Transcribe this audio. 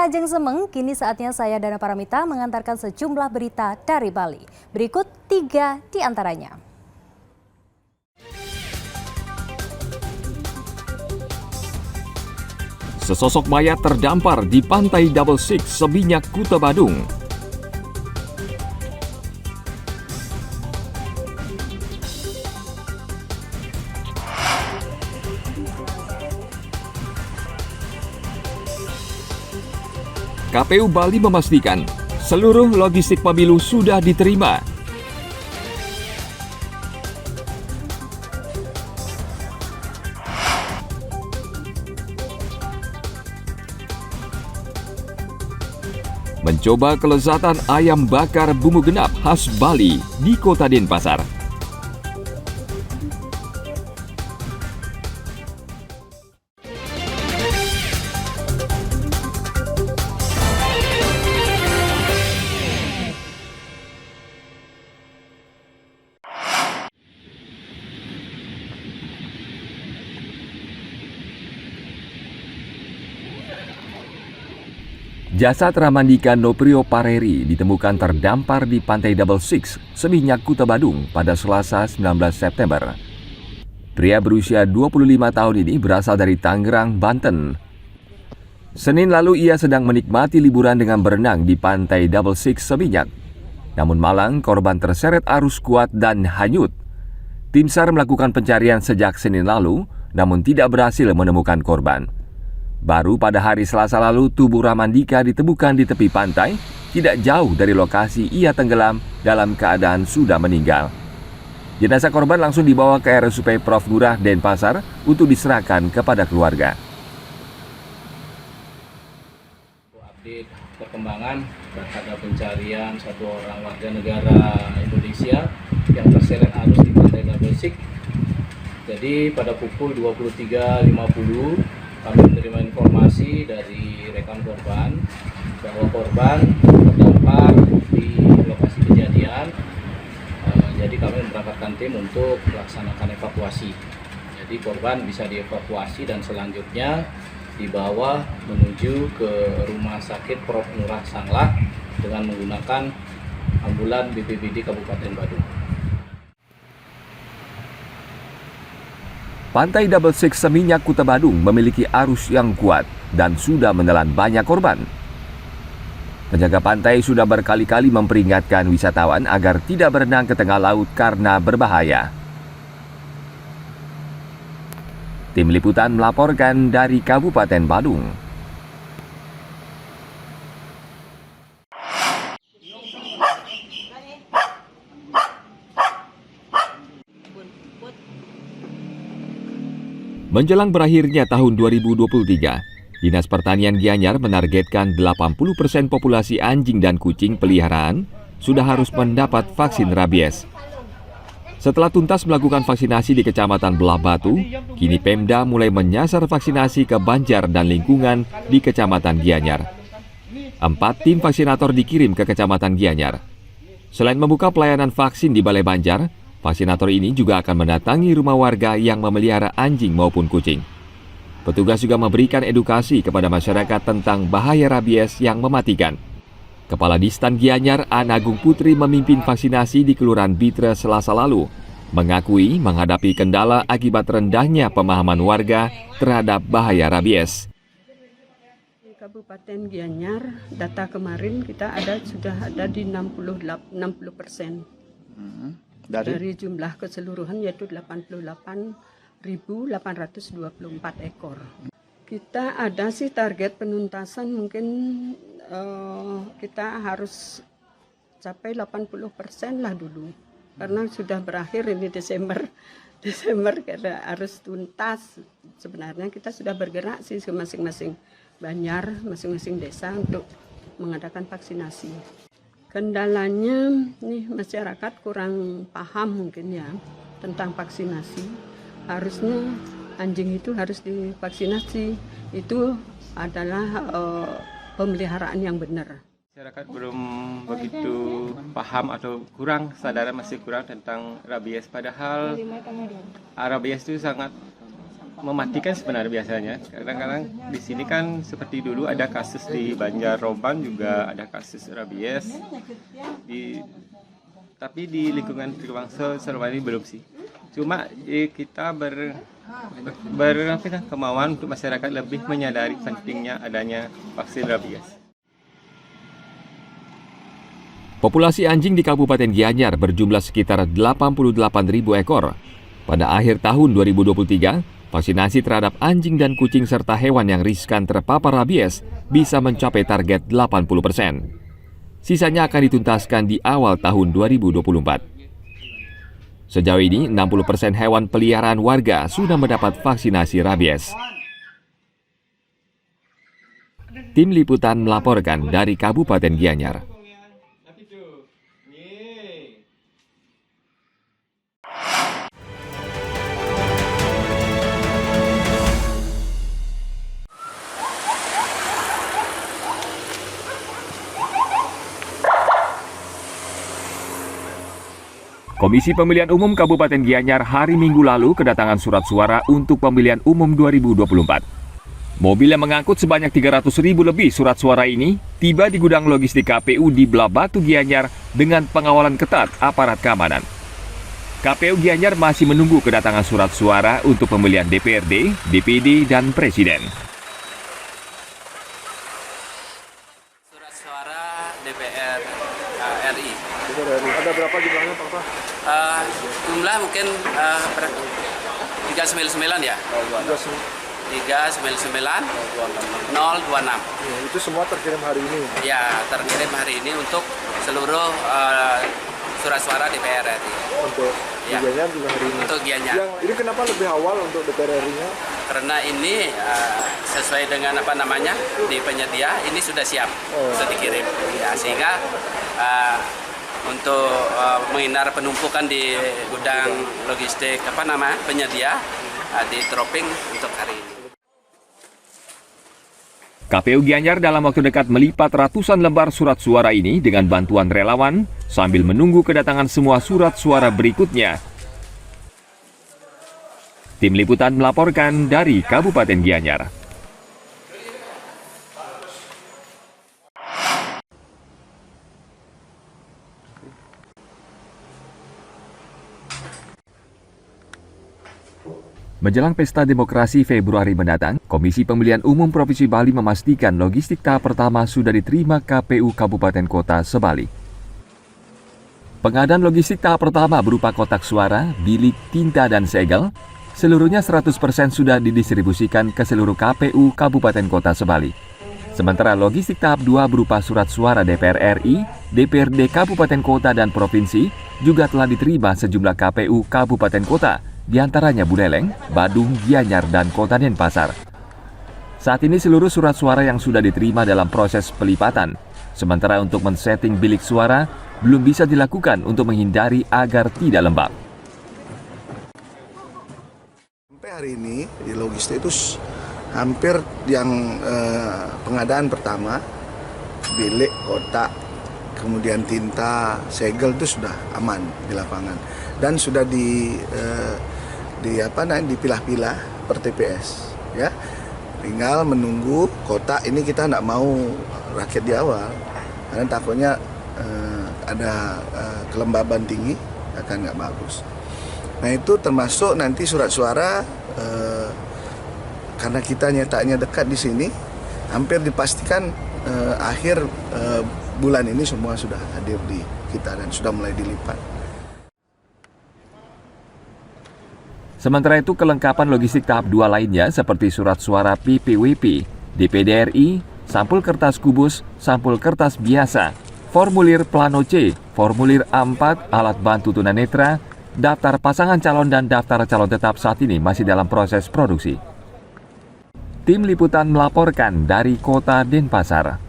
Ajeng Semeng, kini saatnya saya Dana Paramita mengantarkan sejumlah berita dari Bali. Berikut 3 di antaranya. Sesosok mayat terdampar di pantai Double Six, Seminyak, Kuta Badung. KPU Bali memastikan seluruh logistik pemilu sudah diterima. Mencoba kelezatan ayam bakar bumbu genap khas Bali di Kota Denpasar. Jasad Ramandika Noprio Pareri ditemukan terdampar di pantai Double Six, Seminyak, Kuta Badung pada Selasa 19 September. Pria berusia 25 tahun ini berasal dari Tangerang, Banten. Senin lalu ia sedang menikmati liburan dengan berenang di pantai Double Six, Seminyak. Namun malang korban terseret arus kuat dan hanyut. Tim SAR melakukan pencarian sejak Senin lalu, namun tidak berhasil menemukan korban. Baru pada hari Selasa lalu tubuh Ramandika ditemukan di tepi pantai, tidak jauh dari lokasi ia tenggelam dalam keadaan sudah meninggal. Jenazah korban langsung dibawa ke RSUP Prof. Ngurah, Denpasar untuk diserahkan kepada keluarga. Update perkembangan terhadap pencarian satu orang warga negara Indonesia yang terseret arus di pantai Double Six. Jadi pada pukul 23.50 kami menerima informasi dari rekan korban bahwa korban terdampar di lokasi kejadian. Jadi kami memberangkatkan tim untuk melaksanakan evakuasi. Jadi korban bisa dievakuasi dan selanjutnya dibawa menuju ke Rumah Sakit Prof. Ngurah Sanglah dengan menggunakan ambulan BPBD Kabupaten Badung. Pantai Double Six Seminyak, Kuta Badung memiliki arus yang kuat dan sudah menelan banyak korban. Penjaga pantai sudah berkali-kali memperingatkan wisatawan agar tidak berenang ke tengah laut karena berbahaya. Tim Liputan melaporkan dari Kabupaten Badung. Menjelang berakhirnya tahun 2023, Dinas Pertanian Gianyar menargetkan 80% populasi anjing dan kucing peliharaan sudah harus mendapat vaksin rabies. Setelah tuntas melakukan vaksinasi di Kecamatan Belah Batu, kini Pemda mulai menyasar vaksinasi ke Banjar dan lingkungan di Kecamatan Gianyar. 4 tim vaksinator dikirim ke Kecamatan Gianyar. Selain membuka pelayanan vaksin di Balai Banjar, vaksinator ini juga akan mendatangi rumah warga yang memelihara anjing maupun kucing. Petugas juga memberikan edukasi kepada masyarakat tentang bahaya rabies yang mematikan. Kepala Distan Gianyar, An Agung Putri memimpin vaksinasi di Kelurahan Bitra Selasa lalu, mengakui menghadapi kendala akibat rendahnya pemahaman warga terhadap bahaya rabies. Di Kabupaten Gianyar, data kemarin kita sudah ada di 60%. Dari jumlah keseluruhan yaitu 88.824 ekor. Kita ada sih target penuntasan mungkin kita harus capai 80% lah dulu. Karena sudah berakhir ini Desember karena harus tuntas. Sebenarnya kita sudah bergerak sih ke masing-masing banjar, masing-masing desa untuk mengadakan vaksinasi. Kendalanya nih masyarakat kurang paham mungkin ya tentang vaksinasi. Harusnya anjing itu harus divaksinasi. Itu adalah pemeliharaan yang benar. Masyarakat belum begitu paham atau kurang sadar, masih kurang tentang rabies. Padahal rabies itu sangat mematikan sebenarnya biasanya. Kadang-kadang di sini kan seperti dulu ada kasus di Banjarroban juga ada kasus rabies. Tapi di lingkungan Triwangsa selama ini belum sih. Cuma kita kemauan untuk masyarakat lebih menyadari pentingnya adanya vaksin rabies. Populasi anjing di Kabupaten Gianyar berjumlah sekitar 88.000 ekor. Pada akhir tahun 2023, vaksinasi terhadap anjing dan kucing serta hewan yang riskan terpapar rabies bisa mencapai target 80%. Sisanya akan dituntaskan di awal tahun 2024. Sejauh ini, 60% hewan peliharaan warga sudah mendapat vaksinasi rabies. Tim Liputan melaporkan dari Kabupaten Gianyar. Komisi Pemilihan Umum Kabupaten Gianyar hari Minggu lalu kedatangan surat suara untuk pemilihan umum 2024. Mobil yang mengangkut sebanyak 300.000 lebih surat suara ini tiba di gudang logistik KPU di Blabatu Gianyar dengan pengawalan ketat aparat keamanan. KPU Gianyar masih menunggu kedatangan surat suara untuk pemilihan DPRD, DPD, dan Presiden. Surat suara DPR RI. Ada berapa jumlahnya, Pak? Jumlah mungkin 399 ya. 399 026. Itu semua terkirim hari ini. Ya, terkirim hari ini untuk seluruh surat suara DPR RI. Untuk Ya. Gianyar juga hari ini. Untuk Gianyar. Ini kenapa lebih awal untuk DPR RI-nya? Karena ini sesuai dengan apa namanya di penyedia ini sudah siap, sudah dikirim. Ya, sehingga untuk menghindar penumpukan di gudang logistik penyedia di dropping untuk hari ini. KPU Gianyar dalam waktu dekat melipat ratusan lembar surat suara ini dengan bantuan relawan sambil menunggu kedatangan semua surat suara berikutnya. Tim Liputan melaporkan dari Kabupaten Gianyar. Menjelang Pesta Demokrasi Februari mendatang, Komisi Pemilihan Umum Provinsi Bali memastikan logistik tahap pertama sudah diterima KPU Kabupaten Kota Sebali. Pengadaan logistik tahap pertama berupa kotak suara, bilik, tinta, dan segel, seluruhnya 100% sudah didistribusikan ke seluruh KPU Kabupaten Kota Sebali. Sementara logistik tahap 2 berupa surat suara DPR RI, DPRD Kabupaten Kota, dan Provinsi juga telah diterima sejumlah KPU Kabupaten Kota, di antaranya Buleleng, Badung, Gianyar, dan Kota Denpasar. Saat ini seluruh surat suara yang sudah diterima dalam proses pelipatan. Sementara untuk men-setting bilik suara belum bisa dilakukan untuk menghindari agar tidak lembab. Sampai hari ini di logistik itu hampir yang pengadaan pertama, bilik, kotak, kemudian tinta, segel itu sudah aman di lapangan dan sudah dipilah-pilah per TPS, ya. Tinggal menunggu kotak ini, kita nggak mau rakit di awal karena takutnya ada kelembaban tinggi akan nggak bagus. Nah itu termasuk nanti surat suara karena kita nyetaknya dekat di sini, hampir dipastikan akhir bulan ini semua sudah hadir di kita dan sudah mulai dilipat. Sementara itu, kelengkapan logistik tahap 2 lainnya seperti surat suara PPWP, DPD RI, sampul kertas kubus, sampul kertas biasa, formulir plano C, formulir A4, alat bantu tunanetra, daftar pasangan calon dan daftar calon tetap saat ini masih dalam proses produksi. Tim Liputan melaporkan dari Kota Denpasar.